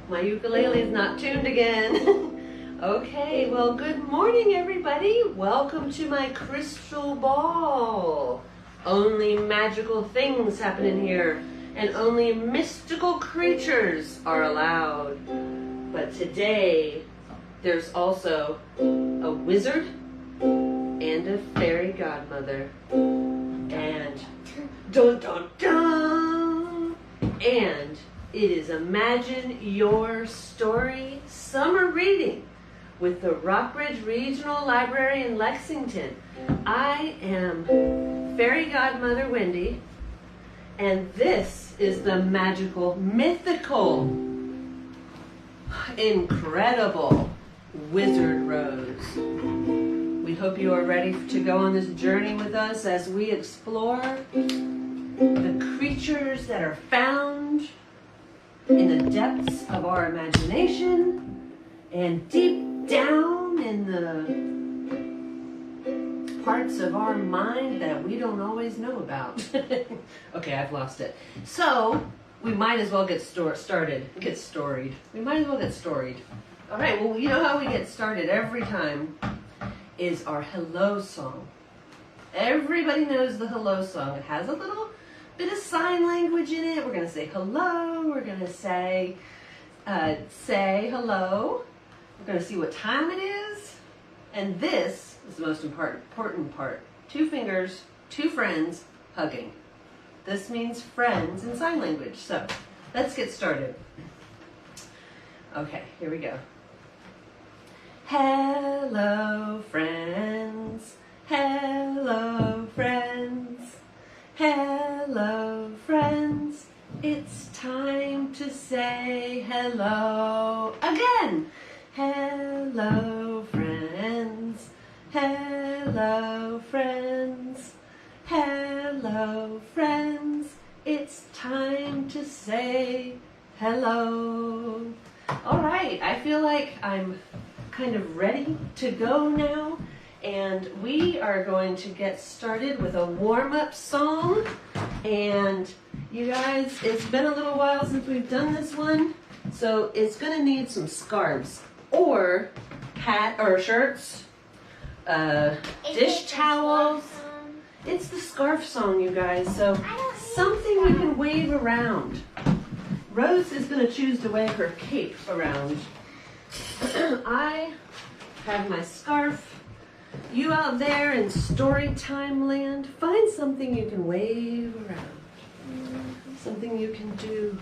My ukulele is not tuned again. Okay, well, good morning, everybody. Welcome to my crystal ball. Only magical things happen in here, and only mystical creatures are allowed. But today, there's also a wizard and a fairy godmother. And dun dun dun! And it is Imagine Your Story Summer Reading with the Rockbridge Regional Library in Lexington. I am Fairy Godmother Wendy, and this is the magical, mythical, incredible Wizard Rose. We hope you are ready to go on this journey with us as we explore the creatures that are found in the depths of our imagination and deep down in the parts of our mind that we don't always know about. Okay, I've lost it. So, we might as well get started. Get storied. We might as well get storied. All right, well, you know how we get started every time is our hello song. Everybody knows the hello song. It has a little bit of sign language in it. We're going to say hello. We're going to say hello. We're going to see what time it is. And this is the most important part. 2 fingers, 2 friends, hugging. This means friends in sign language. So let's get started. Okay, here we go. Hello, friends. Hello, friends. Hello, friends. It's time to say hello again. Hello, friends. Hello, friends. Hello, friends. It's time to say hello. All right, I feel like I'm kind of ready to go now. And we are going to get started with a warm-up song. And you guys, it's been a little while since we've done this one. So it's going to need some scarves or hat or shirts, dish towels. It's the scarf song, you guys. So something you can wave around. Rose is going to choose to wave her cape around. I have my scarf. You out there in Storytime land, find something you can wave around. Something you can do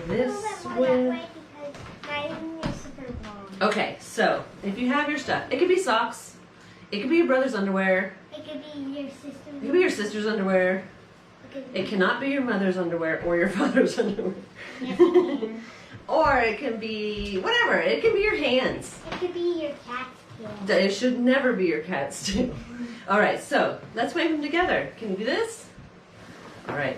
this with. Okay, so if you have your stuff, it could be socks, it could be your brother's underwear, it could be your sister's. It could be your sister's underwear. It cannot be your mother's underwear or your father's underwear. Yes, it can. Or it can be whatever. It can be your hands. It could be your cat's tail. It should never be your cat's tail. All right, so let's wave them together. Can you do this? All right.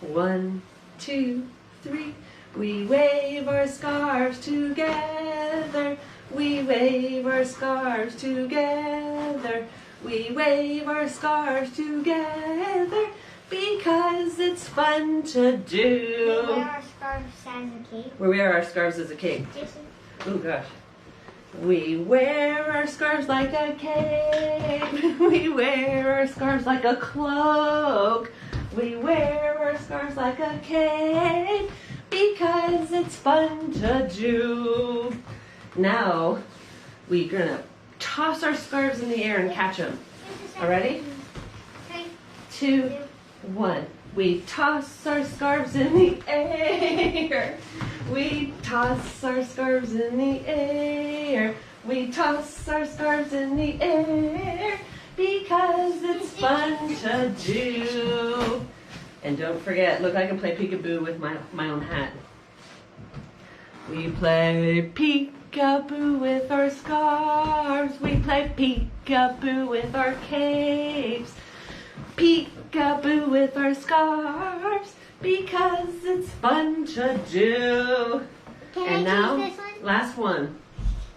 1, 2, 3. We wave our scarves together. We wave our scarves together. We wave our scarves together because it's fun to do. We wear our scarves as a cape. We wear our scarves as a cape. Jason? Oh gosh. We wear our scarves like a cape. We wear our scarves like a cloak. We wear our scarves like a cape because it's fun to do. Now, we're gonna toss our scarves in the air and catch them. All ready? 3, 2, 1. We toss our scarves in the air. We toss our scarves in the air. We toss our scarves in the air because it's fun to do. And don't forget, look, I can play peekaboo with my own hat. We play peekaboo with our scarves. We play peekaboo with our capes. Peekaboo with our scarves because it's fun to do. Can And I now, choose this one? last one.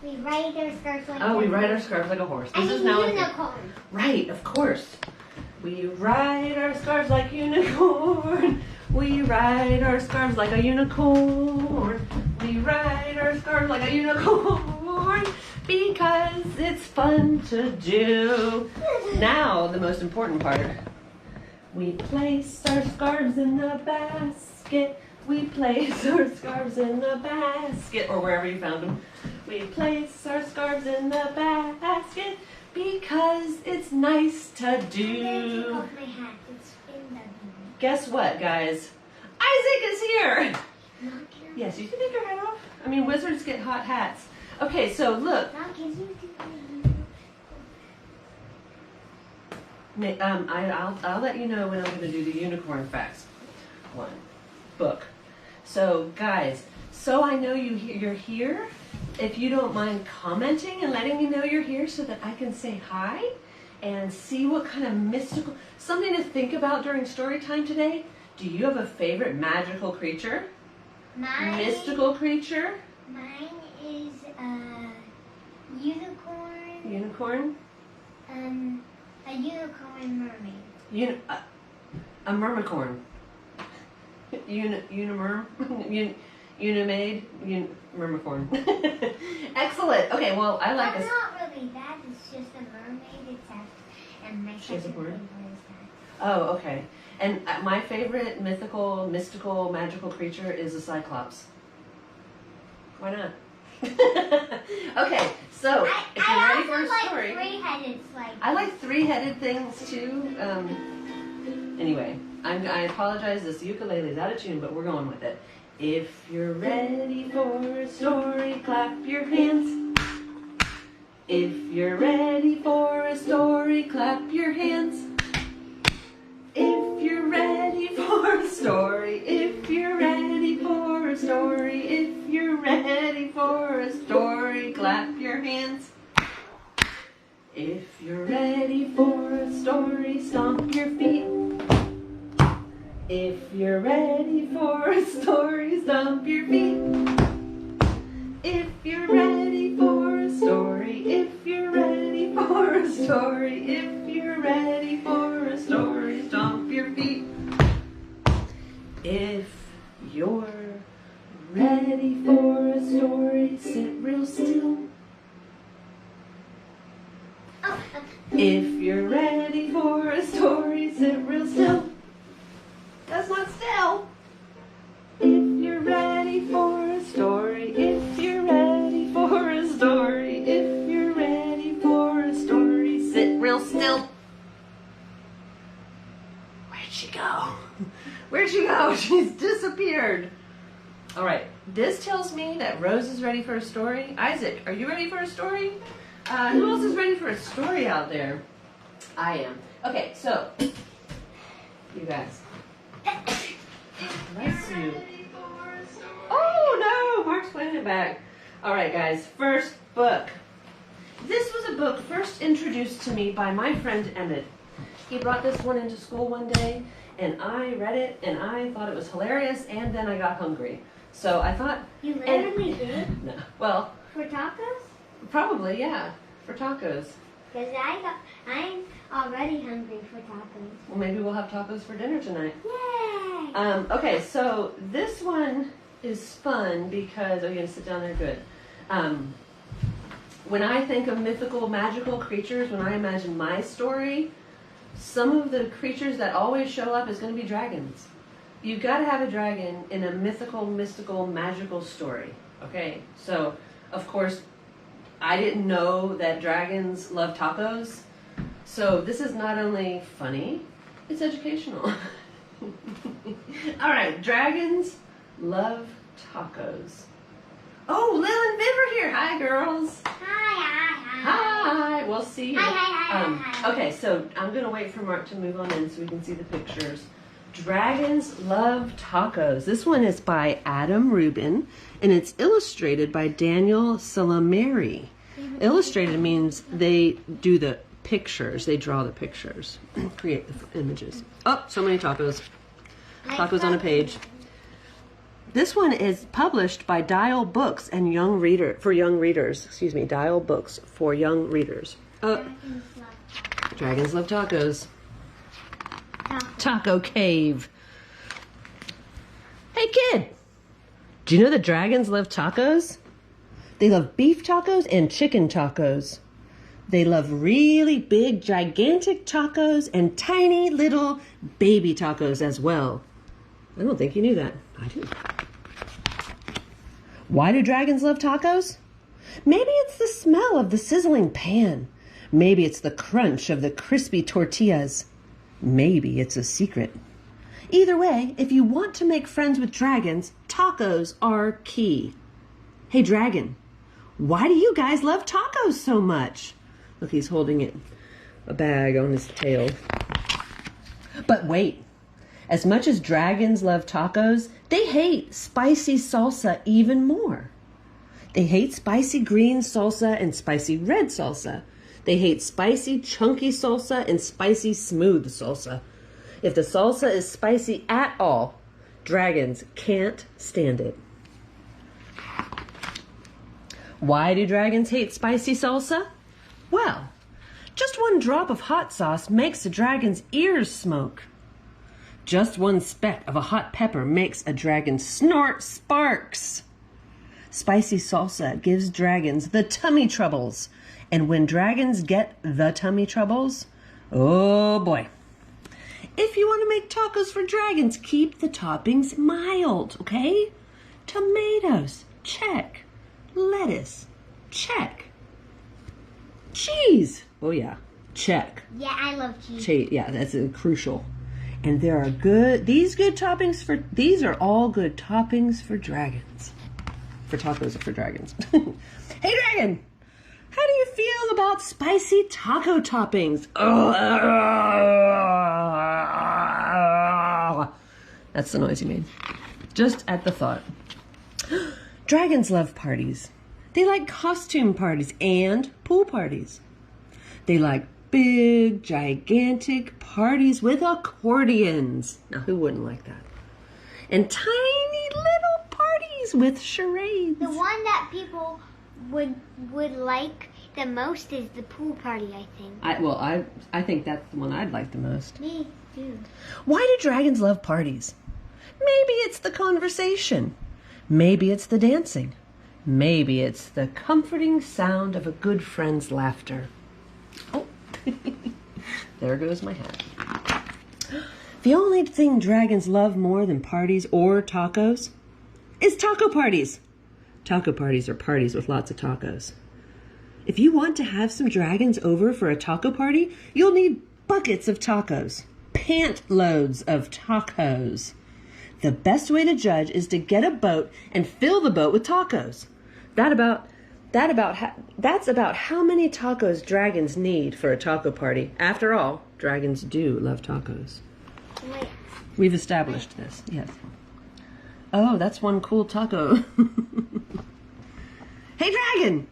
We ride our scarves like Oh, we ride our scarves like a horse. This is now unicorn. right, of course. We ride our scarves like unicorn. We ride our scarves like a unicorn. We ride our scarves like a unicorn because it's fun to do. Now, the most important part. We place our scarves in the basket. We place our scarves in the basket, or wherever you found them. We place our scarves in the basket because it's nice to do. Take off my hat. It's in the Guess what, guys? Isaac is here! Not Yes, you can take your hat off. I mean, wizards get hot hats. Okay, so look. I'll let you know when I'm going to do the unicorn facts one book. So, guys, so I know you're here. If you don't mind commenting and letting me know you're here so that I can say hi and see what kind of mystical, something to think about during story time today. Do you have a favorite magical creature? Mystical creature? Mine is a unicorn. Unicorn? A unicorn mermaid. A mermicorn. Unimerm? Unimaid? Mermicorn. Excellent. Okay, well, I like That's this. not really that. It's just a mermaid. And my She has a second horn? favorite is that. Oh, okay. And my favorite mystical, magical creature is a cyclops. Why not? Okay, so if you're ready for a story. Three-headed, I like three-headed things too. Anyway, I apologize. This ukulele is out of tune, but we're going with it. If you're ready for a story, clap your hands. If you're ready for a story, clap your hands. If you're ready for a story, if you're ready for a story, if you're ready for a story, clap your hands. If you're ready for a story, stomp your feet. If you're ready for a story, stomp your feet. If you're ready for a story, if you're ready for a story, if you're ready for a story, stomp your feet. If you're ready for a story, sit real still. If you're ready for a story, sit real still. That's not still. If you're ready for a story, if you're ready for a story, if you're ready for a story, sit real still. Where'd she go? Where'd she go? She's disappeared. All right, this tells me that Rose is ready for a story. Isaac, are you ready for a story? Who else is ready for a story out there? I am. Okay, so, you guys. Bless you. Oh no, Mark's putting it back. All right, guys, first book. This was a book first introduced to me by my friend Emmett. He brought this one into school one day, and I read it, and I thought it was hilarious, and then I got hungry. So I thought... You literally did? No. Well... For tacos? Probably, yeah. For tacos. Because I'm already hungry for tacos. Well, maybe we'll have tacos for dinner tonight. Yay! Okay, so this one is fun because... Oh, you're going to sit down there? Good. When I think of mythical, magical creatures, when I imagine my story, some of the creatures that always show up is going to be dragons. you got to have a dragon in a mythical, mystical, magical story. Okay, so of course, I didn't know that dragons love tacos. So this is not only funny, it's educational. All right, dragons love tacos. Oh, Lil and Viv are here. Hi, girls. Hi. We'll see you. Hi. Okay, so I'm going to wait for Mark to move on in so we can see the pictures. Dragons love tacos. This one is by Adam Rubin, and it's illustrated by Daniel Salameri. Illustrated means they do the pictures. They draw the pictures, create the images. Oh, so many tacos. Tacos on a page. This one is published by Dial Books and young readers. Excuse me, Dial Books for young readers. Dragons love tacos. Taco Cave. Hey kid, do you know that dragons love tacos? They love beef tacos and chicken tacos. They love really big, gigantic tacos and tiny little baby tacos as well. I don't think you knew that. I do. Why do dragons love tacos? Maybe it's the smell of the sizzling pan. Maybe it's the crunch of the crispy tortillas. Maybe it's a secret. Either way, if you want to make friends with dragons, tacos are key. Hey, dragon, why do you guys love tacos so much? Look, he's holding a bag on his tail. But wait, as much as dragons love tacos, they hate spicy salsa even more. They hate spicy green salsa and spicy red salsa. They hate spicy chunky salsa and spicy smooth salsa. If the salsa is spicy at all, dragons can't stand it. Why do dragons hate spicy salsa? Well, just one drop of hot sauce makes a dragon's ears smoke. Just one speck of a hot pepper makes a dragon snort sparks. Spicy salsa gives dragons the tummy troubles. And when dragons get the tummy troubles, oh boy. If you want to make tacos for dragons, keep the toppings mild, okay? Tomatoes, check. Lettuce, check. Cheese, oh yeah, check. Yeah, I love cheese. Yeah, that's crucial. And there are these are all good toppings for dragons. For tacos or for dragons. Hey dragon, how do you feel about spicy taco toppings? That's the noise you made. Just at the thought. Dragons love parties. They like costume parties and pool parties. They like big, gigantic parties with accordions. Now, who wouldn't like that? And tiny little parties with charades. The one that people would like the most is the pool party, I think. I think that's the one I'd like the most. Me too. Why do dragons love parties? Maybe it's the conversation. Maybe it's the dancing. Maybe it's the comforting sound of a good friend's laughter. Oh, there goes my hat. The only thing dragons love more than parties or tacos is taco parties. Taco parties are parties with lots of tacos. If you want to have some dragons over for a taco party, you'll need buckets of tacos, pant loads of tacos. The best way to judge is to get a boat and fill the boat with tacos. That's about how many tacos dragons need for a taco party. After all, dragons do love tacos. Wait. We've established this, yes. Oh, that's one cool taco. Hey, dragon!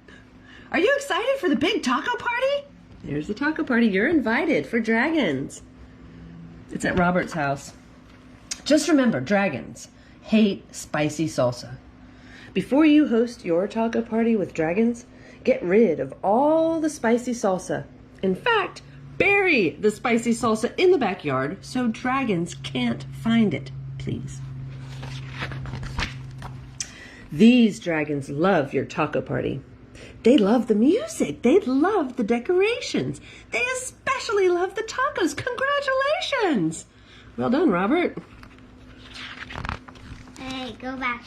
Are you excited for the big taco party? There's the taco party. You're invited for dragons. It's at Robert's house. Just remember, dragons hate spicy salsa. Before you host your taco party with dragons, get rid of all the spicy salsa. In fact, bury the spicy salsa in the backyard so dragons can't find it, please. These dragons love your taco party. They love the music. They love the decorations. They especially love the tacos. Congratulations! Well done, Robert. Hey, go back.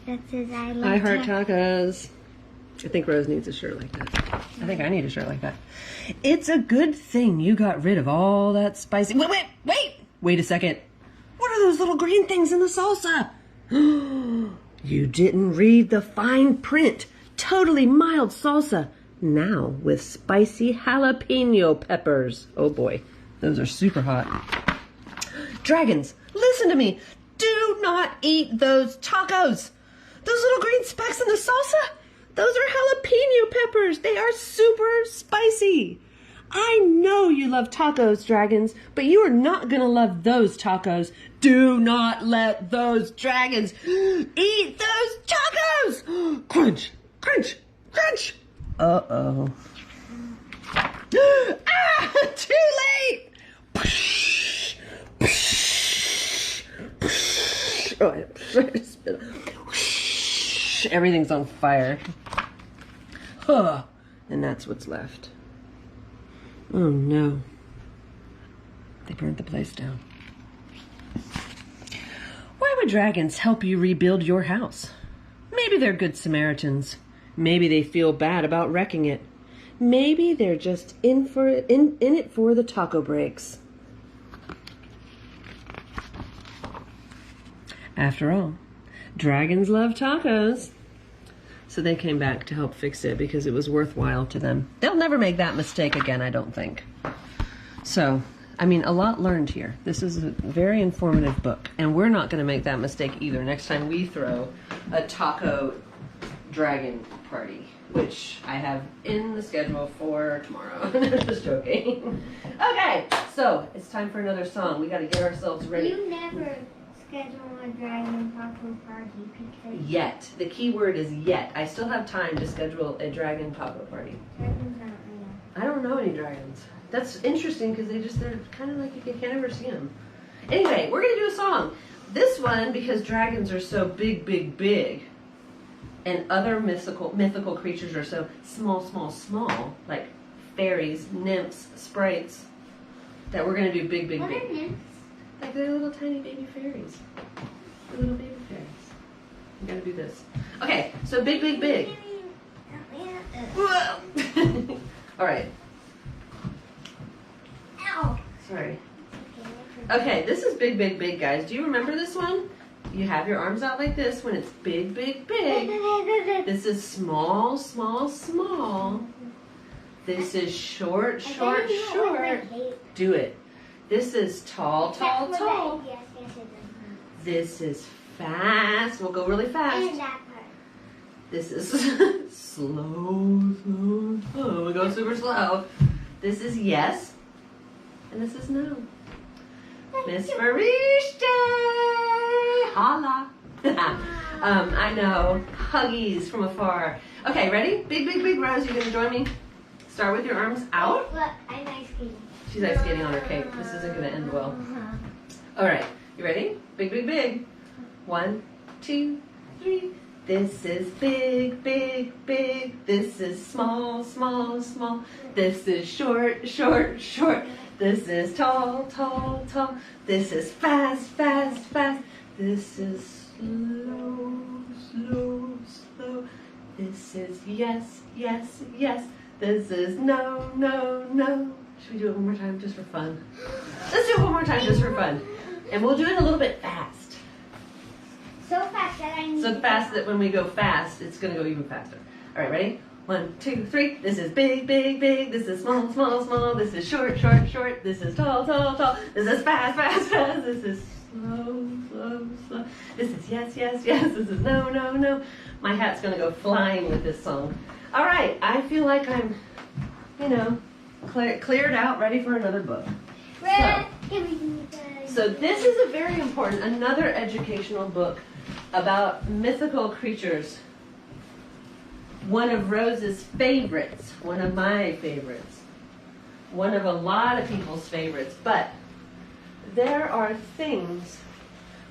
That says I love I heart tacos. I think Rose needs a shirt like that. I think I need a shirt like that. It's a good thing you got rid of all that spicy... Wait a second. What are those little green things in the salsa? You didn't read the fine print. Totally mild salsa. Now with spicy jalapeno peppers. Oh boy, those are super hot. Dragons, listen to me. Do not eat those tacos. Those little green specks in the salsa, those are jalapeno peppers. They are super spicy. I know you love tacos, dragons, but you are not going to love those tacos. Do not let those dragons eat those tacos. Crunch, crunch, crunch. Uh-oh. Ah, too late. Oh, I spit. Everything's on fire. And that's what's left. Oh no. They burnt the place down. Why would dragons help you rebuild your house? Maybe they're good Samaritans. Maybe they feel bad about wrecking it. Maybe they're just in it for the taco breaks. After all, dragons love tacos. So they came back to help fix it because it was worthwhile to them. They'll never make that mistake again, I don't think. So, I mean, a lot learned here. This is a very informative book. And we're not going to make that mistake either next time we throw a taco dragon party, which I have in the schedule for tomorrow. Just joking. Okay, so it's time for another song. We got to get ourselves ready. You never schedule a dragon taco party because... Yet. The key word is yet. I still have time to schedule a dragon taco party. Dragons aren't real. I don't know any dragons. That's interesting because they're kind of like you can't ever see them. Anyway, we're going to do a song. This one, because dragons are so big, big, big, and other mythical creatures are so small, small, small, like fairies, nymphs, sprites, that we're going to do big, big, What big. are nymphs? Like they're little tiny baby fairies. They're little baby fairies. We gotta do this. Okay, so big, big, big. All right. Ow. Sorry. Okay, this is big, big, big, guys. Do you remember this one? You have your arms out like this when it's big, big, big. This is small, small, small. This is short, short, short. Do it. This is tall, tall, tall. Yes, This is fast. We'll go really fast. and that part. This is slow, slow, slow. We go super slow. This is yes. And this is no. Miss Marishte! Holla! I know. Huggies from afar. Okay, ready? Big, big, big Rose. You gonna join me? Start with your arms out. Look, I'm ice skating. She's ice skating on her cake. This isn't going to end well. All right. You ready? Big, big, big. 1, 2, 3. This is big, big, big. This is small, small, small. This is short, short, short. This is tall, tall, tall. This is fast, fast, fast. This is slow, slow, slow. This is yes, yes, yes. This is no, no, no. Should we do it one more time just for fun? Let's do it one more time just for fun. And we'll do it a little bit fast. So fast that I need So fast that when we go fast, it's going to go even faster. All right, ready? 1, 2, 3. This is big, big, big. This is small, small, small. This is short, short, short. This is tall, tall, tall. This is fast, fast, fast. This is slow, slow, slow. This is yes, yes, yes. This is no, no, no. My hat's going to go flying with this song. All right, I feel like I'm, cleared out, ready for another book. So this is a very important, another educational book about mythical creatures. One of Rose's favorites, one of my favorites, one of a lot of people's favorites, but there are things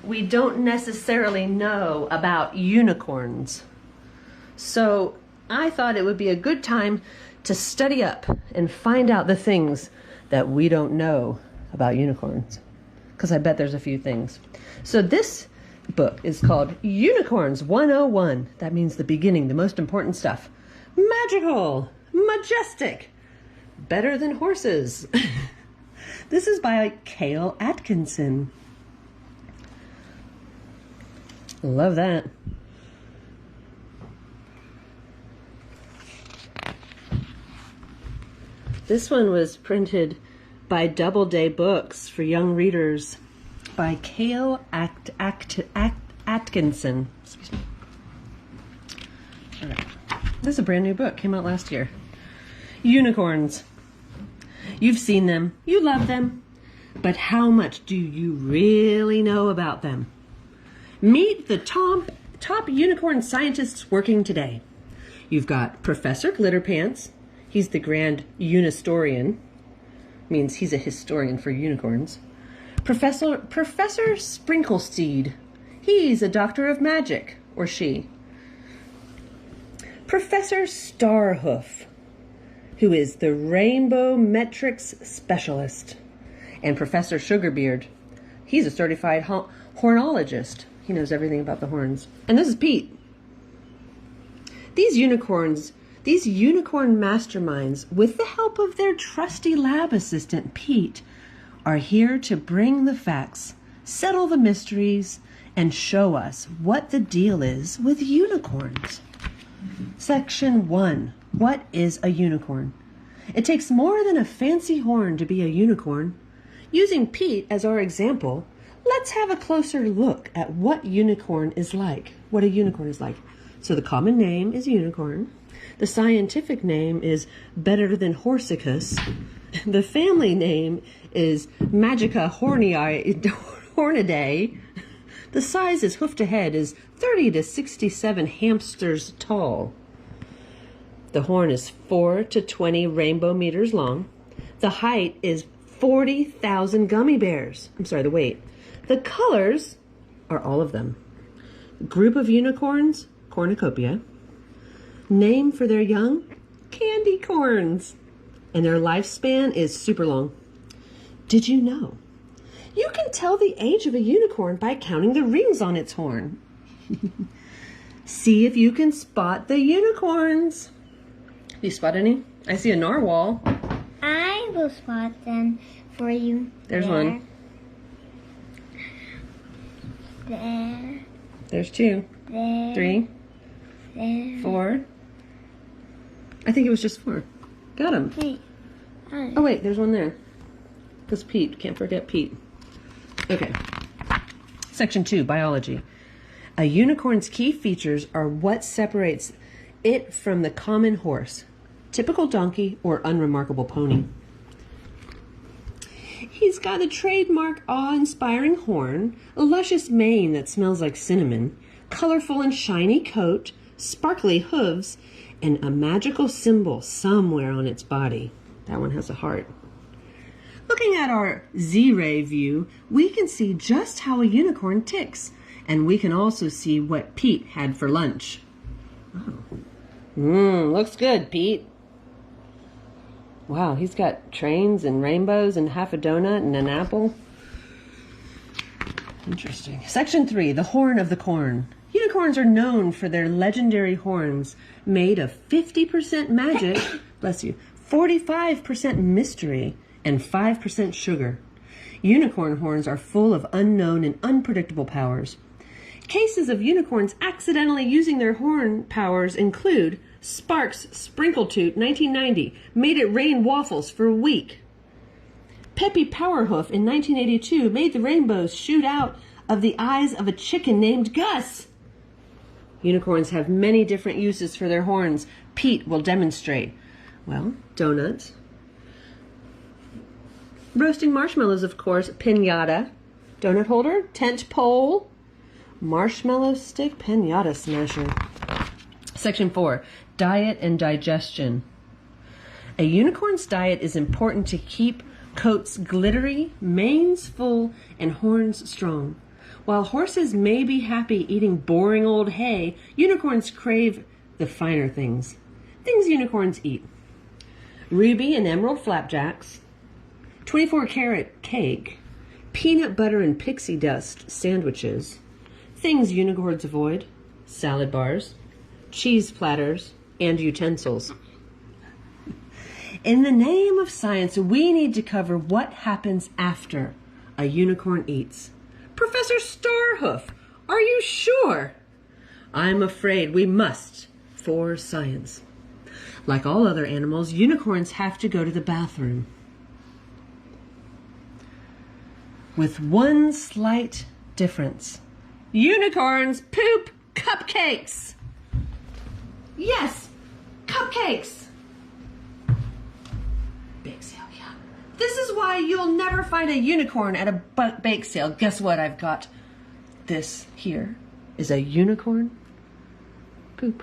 we don't necessarily know about unicorns. So I thought it would be a good time to study up and find out the things that we don't know about unicorns. Because I bet there's a few things. So this book is called Unicorns 101. That means the beginning, the most important stuff. Magical, majestic, better than horses. This is by Cale Atkinson. Love that. This one was printed by Doubleday Books for young readers by Cale Atkinson. Excuse me. All right. This is a brand new book. Came out last year. Unicorns. You've seen them. You love them. But how much do you really know about them? Meet the top unicorn scientists working today. You've got Professor Glitterpants. He's the grand unistorian. Means he's a historian for unicorns. Professor Sprinkleseed. He's a doctor of magic, or she. Professor Starhoof, who is the rainbow metrics specialist. And Professor Sugarbeard. He's a certified hornologist. He knows everything about the horns. And this is Pete. These unicorn masterminds, with the help of their trusty lab assistant, Pete, are here to bring the facts, settle the mysteries, and show us what the deal is with unicorns. Section 1. What is a unicorn? It takes more than a fancy horn to be a unicorn. Using Pete as our example, let's have a closer look at what a unicorn is like. So the common name is unicorn. The scientific name is better than horsicus. The family name is Magica hornidae. The size is hoof to head is 30 to 67 hamsters tall. The horn is 4 to 20 rainbow meters long. The height is 40,000 gummy bears. The weight. The colors are all of them. Group of unicorns, cornucopia. Name for their young, candy corns. And their lifespan is super long. Did you know? You can tell the age of a unicorn by counting the rings on its horn. See if you can spot the unicorns. Do you spot any? I see a narwhal. I will spot them for you. There's one. There. There's 2. There. 3. There. 4. I think it was just 4. Got him. Hey. Oh wait, there's one there. That's Pete. Can't forget Pete. Okay. Section 2, biology. A unicorn's key features are what separates it from the common horse, typical donkey, or unremarkable pony. He's got a trademark awe-inspiring horn, a luscious mane that smells like cinnamon, colorful and shiny coat, sparkly hooves, and a magical symbol somewhere on its body. That one has a heart. Looking at our Z-ray view, we can see just how a unicorn ticks, and we can also see what Pete had for lunch. Oh. Looks good, Pete. Wow, he's got trains and rainbows and half a donut and an apple. Interesting. Section 3, the horn of the corn. Unicorns are known for their legendary horns made of 50% magic, bless you, 45% mystery, and 5% sugar. Unicorn horns are full of unknown and unpredictable powers. Cases of unicorns accidentally using their horn powers include Sparks Sprinkletoot, 1990, made it rain waffles for a week. Peppy Powerhoof in 1982 made the rainbows shoot out of the eyes of a chicken named Gus. Unicorns have many different uses for their horns. Pete will demonstrate. Well, donuts. Roasting marshmallows, of course. Piñata. Donut holder. Tent pole. Marshmallow stick. Piñata smasher. Section 4. Diet and digestion. A unicorn's diet is important to keep coats glittery, manes full, and horns strong. While horses may be happy eating boring old hay, unicorns crave the finer things. Things unicorns eat. Ruby and emerald flapjacks, 24-karat cake, peanut butter and pixie dust sandwiches, Things unicorns avoid: salad bars, cheese platters, and utensils. In the name of science, we need to cover what happens after a unicorn eats. Professor Starhoof, are you sure? I'm afraid we must, for science. Like all other animals, unicorns have to go to the bathroom. With one slight difference. Unicorns poop cupcakes. Yes, cupcakes. Bake sale, yeah. This is why you'll never find a unicorn at a bake sale. Guess what I've got? This here is a unicorn poop.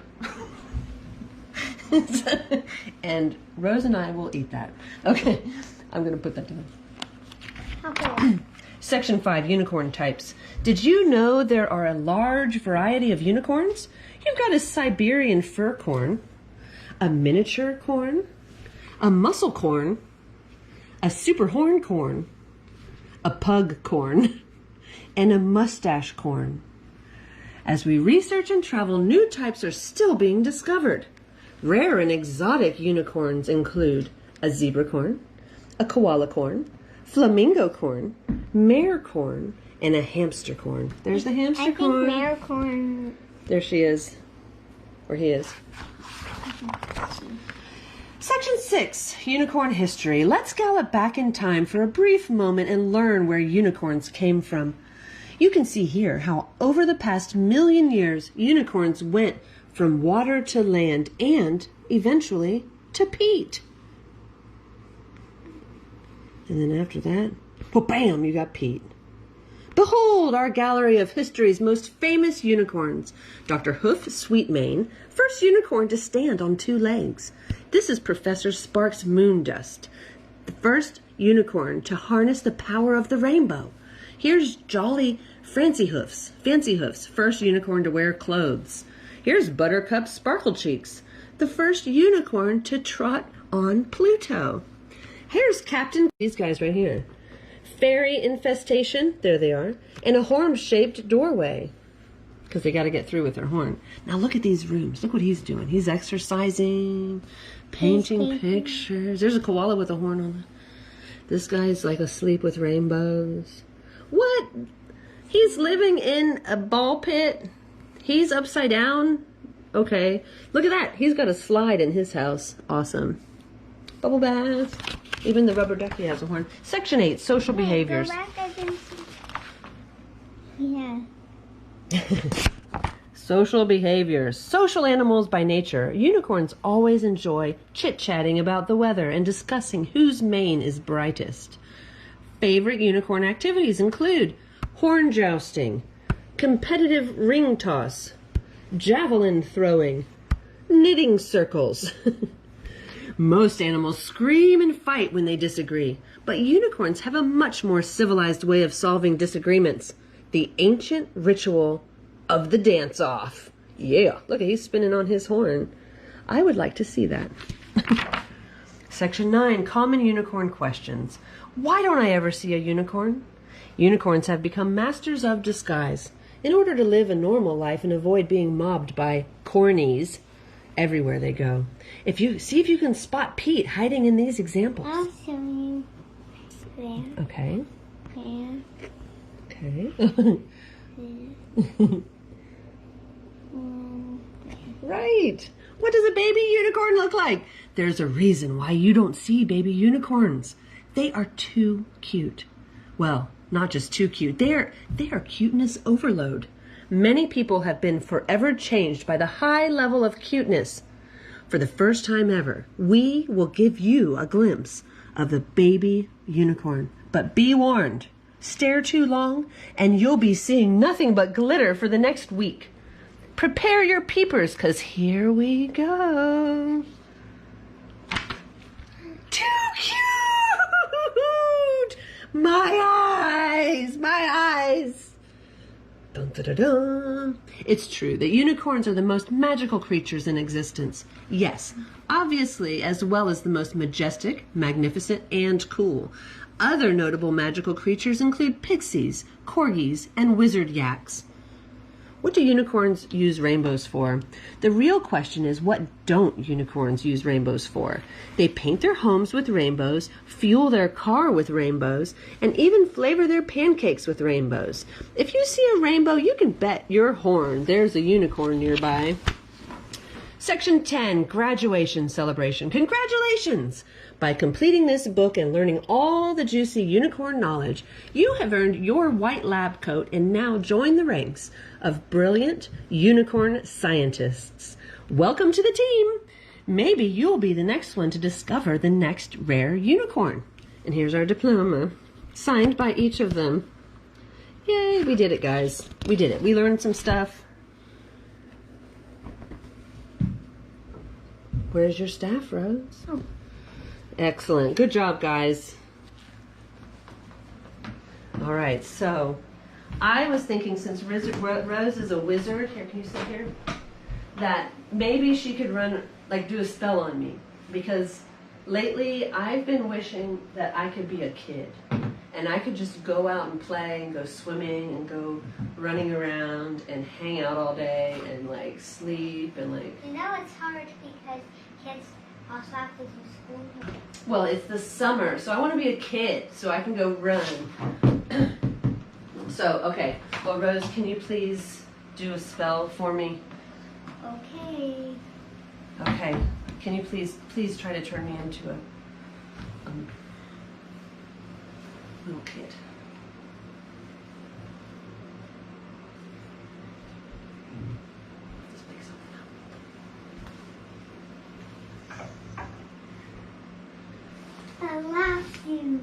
And Rose and I will eat that. Okay, I'm going to put that down. Okay. Section 5, unicorn types. Did you know there are a large variety of unicorns? You've got a Siberian fir corn, a miniature corn, a muscle corn, a super horn corn, a pug corn, and a mustache corn. As we research and travel, new types are still being discovered. Rare and exotic unicorns include a zebra corn, a koala corn, flamingo corn, mare corn, and a hamster corn. There's the hamster corn. I think mare corn. There she is. Or he is. Section 6, unicorn history. Let's gallop back in time for a brief moment and learn where unicorns came from. You can see here how over the past 1,000,000 years, unicorns went from water to land and eventually to peat. And then after that, well, bam, you got peat. Behold our gallery of history's most famous unicorns. Dr. Hoof Sweetmane, first unicorn to stand on 2 legs. This is Professor Sparks Moondust, the first unicorn to harness the power of the rainbow. Here's Jolly Fancy Hoofs, first unicorn to wear clothes. Here's Buttercup Sparklecheeks, the first unicorn to trot on Pluto. Here's Captain, these guys right here. Fairy Infestation, there they are, and a horn-shaped doorway, because they got to get through with their horn. Now look at these rooms. Look what he's doing. He's exercising, painting pictures. There's a koala with a horn on it. This guy's like asleep with rainbows. What? He's living in a ball pit? He's upside down? Okay. Look at that. He's got a slide in his house. Awesome. Bubble bath. Even the rubber ducky has a horn. Section 8, social behaviors. Go back, yeah. Social behaviors. Social animals by nature. Unicorns always enjoy chit-chatting about the weather and discussing whose mane is brightest. Favorite unicorn activities include horn jousting, competitive ring toss, javelin throwing, knitting circles. Most animals scream and fight when they disagree, but unicorns have a much more civilized way of solving disagreements. The ancient ritual of the dance-off. Yeah, look, he's spinning on his horn. I would like to see that. Section 9, common unicorn questions. Why don't I ever see a unicorn? Unicorns have become masters of disguise. In order to live a normal life and avoid being mobbed by cornies everywhere they go. If you can spot Pete hiding in these examples. I'll show you. There. Okay. There. Okay. There. Right. What does a baby unicorn look like? There's a reason why you don't see baby unicorns. They are too cute. Well, not just too cute. They are cuteness overload. Many people have been forever changed by the high level of cuteness. For the first time ever, we will give you a glimpse of the baby unicorn. But be warned, stare too long and you'll be seeing nothing but glitter for the next week. Prepare your peepers, 'cause here we go. Too cute! My eyes! Dun, dun, dun, dun. It's true that unicorns are the most magical creatures in existence. Yes, obviously, as well as the most majestic, magnificent, and cool. Other notable magical creatures include pixies, corgis, and wizard yaks. What do unicorns use rainbows for? The real question is, what don't unicorns use rainbows for? They paint their homes with rainbows, fuel their car with rainbows, and even flavor their pancakes with rainbows. If you see a rainbow, you can bet your horn there's a unicorn nearby. Section 10, graduation celebration. Congratulations! By completing this book and learning all the juicy unicorn knowledge, you have earned your white lab coat and now join the ranks of brilliant unicorn scientists. Welcome to the team. Maybe you'll be the next one to discover the next rare unicorn. And here's our diploma, signed by each of them. Yay, we did it, guys. We did it. We learned some stuff. Where's your staff, Rose? Oh. Excellent. Good job, guys. All right, so I was thinking, since Rose is a wizard, here, can you sit here? That maybe she could do a spell on me. Because lately I've been wishing that I could be a kid. And I could just go out and play and go swimming and go running around and hang out all day and sleep and You know it's hard because kids also have to do school. Well, it's the summer, so I want to be a kid so I can go run. So, okay. Well, Rose, can you please do a spell for me? Okay. Okay. Can you please try to turn me into a little kid? Just make something up. I love you.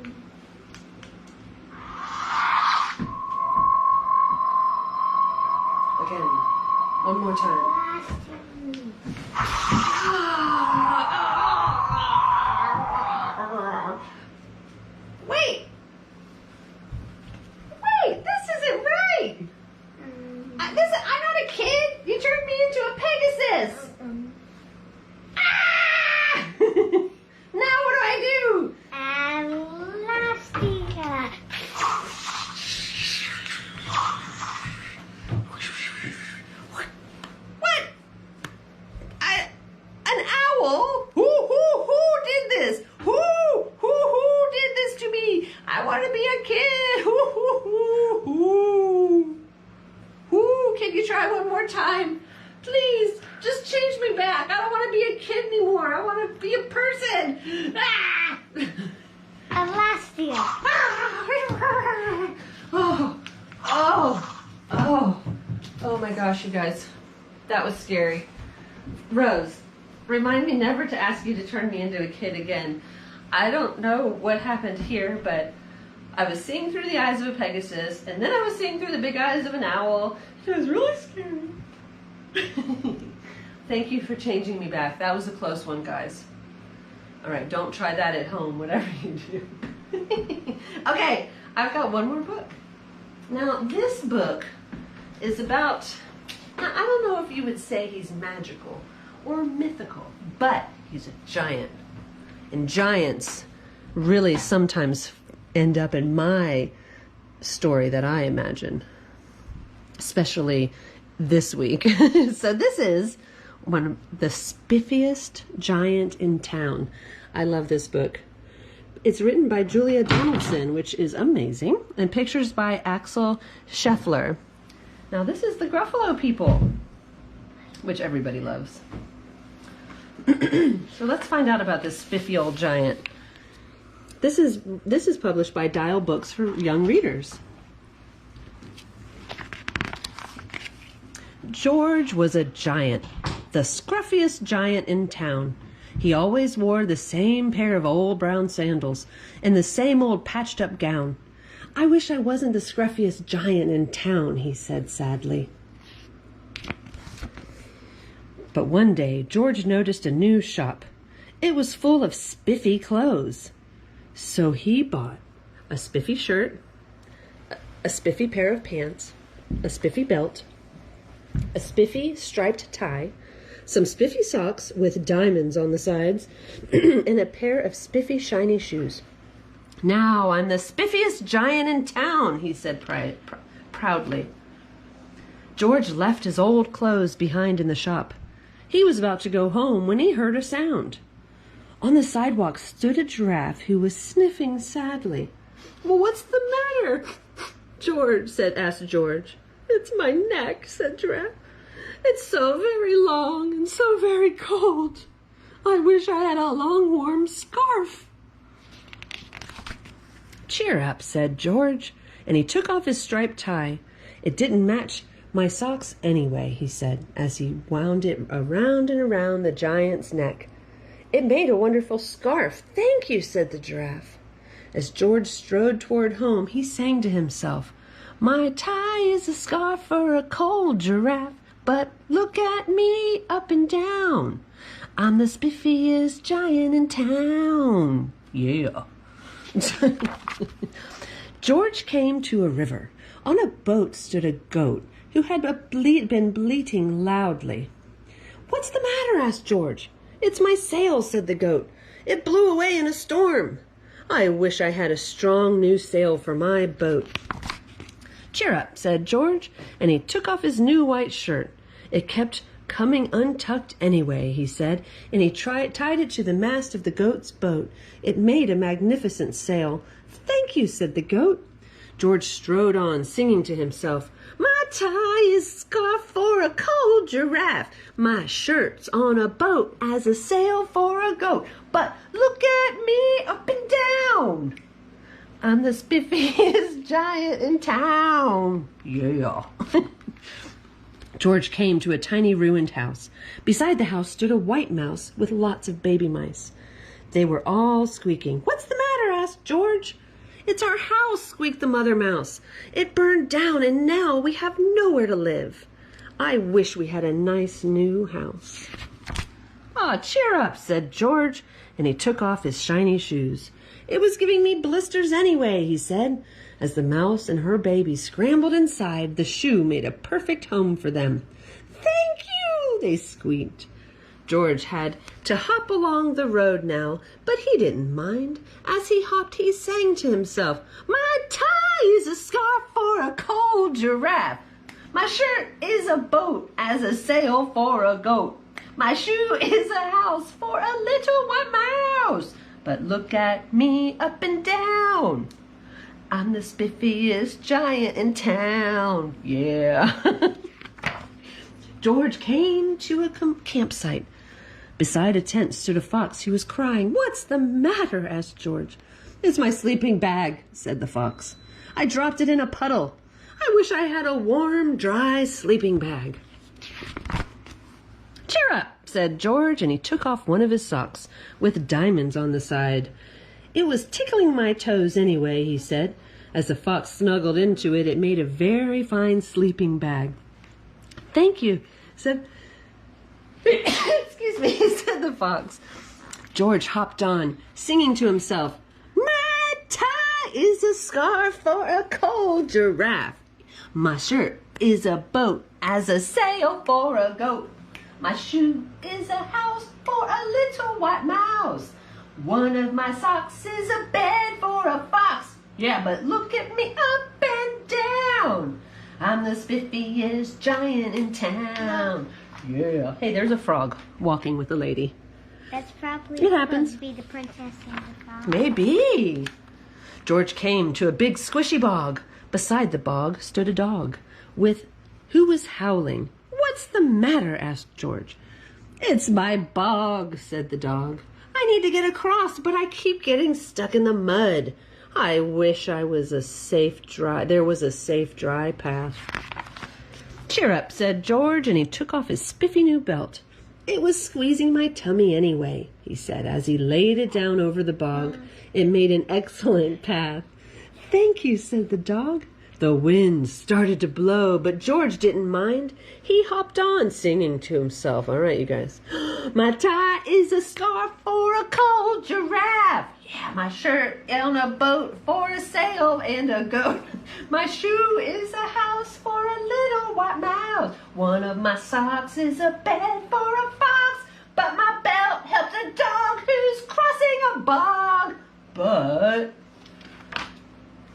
Again. One more time. Wait! This isn't right! I'm not a kid! You turned me into a Pegasus! Ah! Now what do I do? Elastica. What? An owl? Who did this? Who did this to me? I want to be a kid. Who? Can you try one more time? Please, just change me back. I don't want to be a kid anymore. I want to be a person. Ah! Elastia. Oh my gosh, you guys. That was scary. Rose, remind me never to ask you to turn me into a kid again. I don't know what happened here, but I was seeing through the eyes of a Pegasus, and then I was seeing through the big eyes of an owl. It was really scary. Thank you for changing me back. That was a close one, guys. All right, don't try that at home, whatever you do. Okay, I've got one more book. Now, this book is about, now, I don't know if you would say he's magical or mythical, but he's a giant. And giants really sometimes end up in my story that I imagine, especially this week. So this is one of the spiffiest giant in town. I love this book. It's written by Julia Donaldson, which is amazing, and pictures by Axel Scheffler. Now this is the Gruffalo people, which everybody loves. So let's find out about this spiffy old giant. This is published by Dial Books for young readers. George was a giant, the scruffiest giant in town. He always wore the same pair of old brown sandals and the same old patched-up gown. I wish I wasn't the scruffiest giant in town, he said sadly. But one day, George noticed a new shop. It was full of spiffy clothes. So he bought a spiffy shirt, a spiffy pair of pants, a spiffy belt, a spiffy striped tie, some spiffy socks with diamonds on the sides, and a pair of spiffy shiny shoes. Now I'm the spiffiest giant in town, he said proudly. George left his old clothes behind in the shop. He was about to go home when he heard a sound. On the sidewalk stood a giraffe who was sniffing sadly. "Well, what's the matter?" asked George. "It's my neck," said Giraffe. "It's so very long and so very cold. I wish I had a long warm scarf." "Cheer up," said George, and he took off his striped tie. "It didn't match my socks anyway," he said, as he wound it around and around the giant's neck. "It made a wonderful scarf. Thank you," said the giraffe. As George strode toward home, he sang to himself, "My tie is a scarf for a cold giraffe, but look at me up and down. I'm the spiffiest giant in town." Yeah. George came to a river. On a boat stood a goat who had been bleating loudly. "What's the matter?" asked George. "It's my sail," said the goat. "It blew away in a storm. I wish I had a strong new sail for my boat." "Cheer up," said George, and he took off his new white shirt. "It kept coming untucked anyway," he said, and he tied it to the mast of the goat's boat. It made a magnificent sail. "Thank you," said the goat. George strode on, singing to himself, "My tie is a scarf for a cold giraffe. My shirt's on a boat as a sail for a goat. But look at me up and down. I'm the spiffiest giant in town." Yeah. George came to a tiny ruined house. Beside the house stood a white mouse with lots of baby mice. They were all squeaking. "What's the matter?" asked George. "It's our house," squeaked the mother mouse. "It burned down and now we have nowhere to live. I wish we had a nice new house." "Aw, cheer up," said George, and he took off his shiny shoes. "It was giving me blisters anyway," he said. As the mouse and her baby scrambled inside, the shoe made a perfect home for them. "Thank you," they squeaked. George had to hop along the road now, but he didn't mind. As he hopped, he sang to himself, "My tie is a scarf for a cold giraffe. My shirt is a boat as a sail for a goat. My shoe is a house for a little white mouse. But look at me up and down. I'm the spiffiest giant in town." Yeah. George came to a campsite. Beside a tent stood a fox who was crying. "What's the matter?" asked George. "It's my sleeping bag," said the fox. "I dropped it in a puddle. I wish I had a warm, dry sleeping bag." "Cheer up," said George, and he took off one of his socks with diamonds on the side. "It was tickling my toes anyway," he said. As the fox snuggled into it, it made a very fine sleeping bag. "Thank you," said excuse me, said the fox. George hopped on, singing to himself, "My tie is a scarf for a cold giraffe. My shirt is a boat as a sail for a goat. My shoe is a house for a little white mouse. One of my socks is a bed for a fox. Yeah, but look at me up and down. I'm the spiffiest giant in town." Yeah. Hey, there's a frog walking with a lady. That's probably It happens. supposed to be the princess and the frog. Maybe. George came to a big squishy bog. Beside the bog stood a dog who was howling. "What's the matter?" asked George. "It's my bog," said the dog. "I need to get across, but I keep getting stuck in the mud. I wish there was a safe, dry path." "Cheer up," said George, and he took off his spiffy new belt. "It was squeezing my tummy anyway," he said, as he laid it down over the bog. It made an excellent path. "Thank you," said the dog. The wind started to blow, but George didn't mind. He hopped on, singing to himself. All right, you guys. "My tie is a scarf for a cold giraffe. Yeah, my shirt on a boat for a sail and a goat. My shoe is a house for a little white mouse. One of my socks is a bed for a fox. But my belt helps a dog who's crossing a bog. But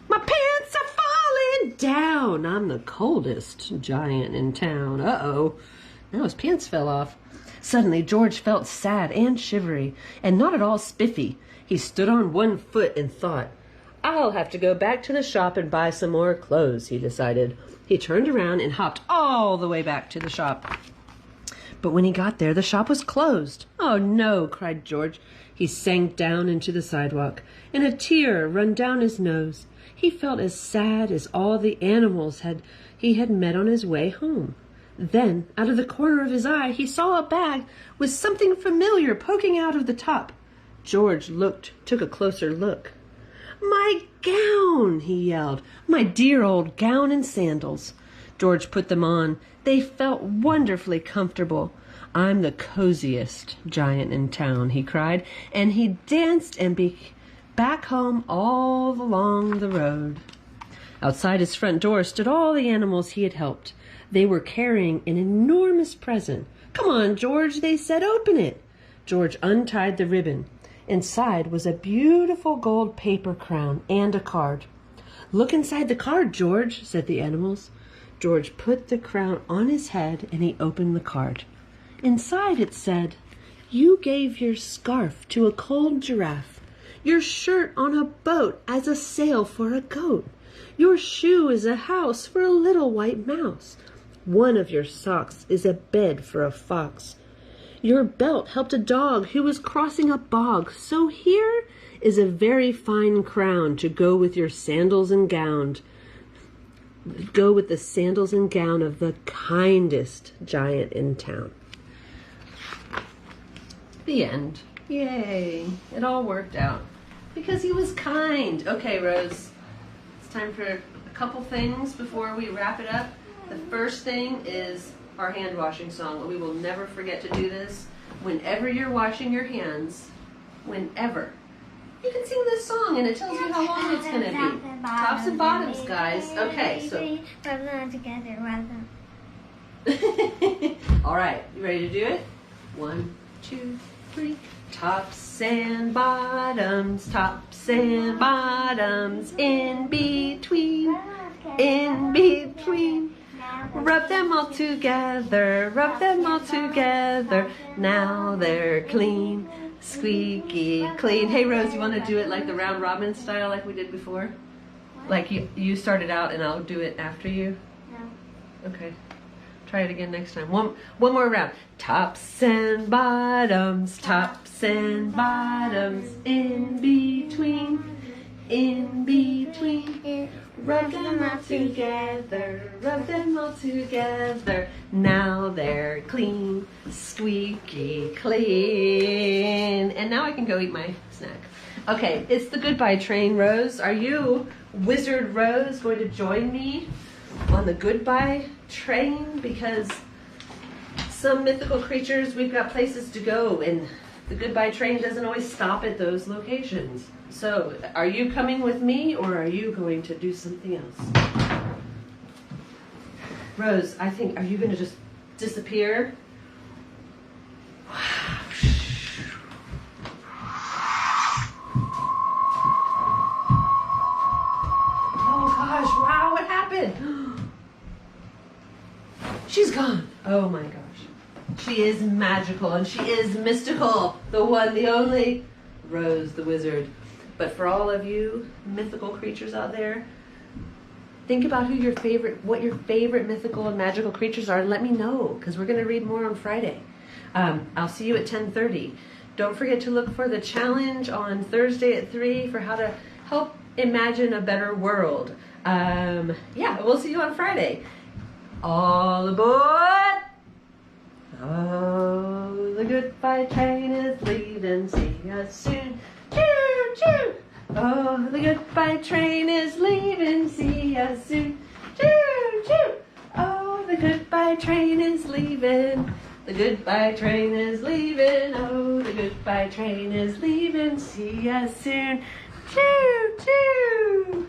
my pants are falling down. I'm the the coldest giant in town. Uh-oh. Now his pants fell off. Suddenly, George felt sad and shivery, and not at all spiffy. He stood on one foot and thought, "I'll have to go back to the shop and buy some more clothes," he decided. He turned around and hopped all the way back to the shop. But when he got there, the shop was closed. "Oh, no," cried George. He sank down into the sidewalk, and a tear ran down his nose. He felt as sad as all the animals he had met on his way home. Then, out of the corner of his eye, he saw a bag with something familiar poking out of the top. George took a closer look. "My gown!" he yelled. "My dear old gown and sandals." George put them on. They felt wonderfully comfortable. "I'm the coziest giant in town," he cried, and he danced and back home all along the road. Outside his front door stood all the animals he had helped. They were carrying an enormous present. "Come on, George," they said, "open it." George untied the ribbon. Inside was a beautiful gold paper crown and a card. "Look inside the card, George," said the animals. George put the crown on his head and he opened the card. Inside it said, "You gave your scarf to a cold giraffe, your shirt on a boat as a sail for a goat, your shoe is a house for a little white mouse, one of your socks is a bed for a fox. Your belt helped a dog who was crossing a bog, so here is a very fine crown to go with your sandals and gown. Go with the sandals and gown of the kindest giant in town." The end. Yay. It all worked out. Because he was kind. Okay, Rose. It's time for a couple things before we wrap it up. The first thing is our hand washing song. We will never forget to do this. Whenever you're washing your hands, whenever, you can sing this song and it tells you how long it's going to be. Tops and bottoms, guys. Okay, so. Rub them together, rub them. All right, you ready to do it? 1, 2, 3. Tops and bottoms, in between, in between. Rub them all together, now they're clean, squeaky clean. Hey Rose, you want to do it like the round robin style like we did before? Like you start it out and I'll do it after you? No. Okay. Try it again next time. One more round. Tops and bottoms, in between, in between. Rub them all together, now they're clean, squeaky clean. And now I can go eat my snack. Okay, it's the goodbye train, Rose. Are you, Wizard Rose, going to join me on the goodbye train? Because some mythical creatures, we've got places to go, and the goodbye train doesn't always stop at those locations. So, are you coming with me, or are you going to do something else? Rose, I think, are you going to just disappear? Oh gosh, wow, what happened? She's gone. Oh my gosh. She is magical and she is mystical. The one, the only Rose the Wizard. But for all of you mythical creatures out there, think about what your favorite mythical and magical creatures are, and let me know, because we're going to read more on Friday. I'll see you at 10:30. Don't forget to look for the challenge on Thursday at 3 for how to help imagine a better world. Yeah, we'll see you on Friday. All aboard! Oh, the goodbye train is leaving. See us soon. Choo choo! Oh, the goodbye train is leaving. See us soon. Choo choo! Oh, the goodbye train is leaving. The goodbye train is leaving. Oh, the goodbye train is leaving. See us soon. Choo choo!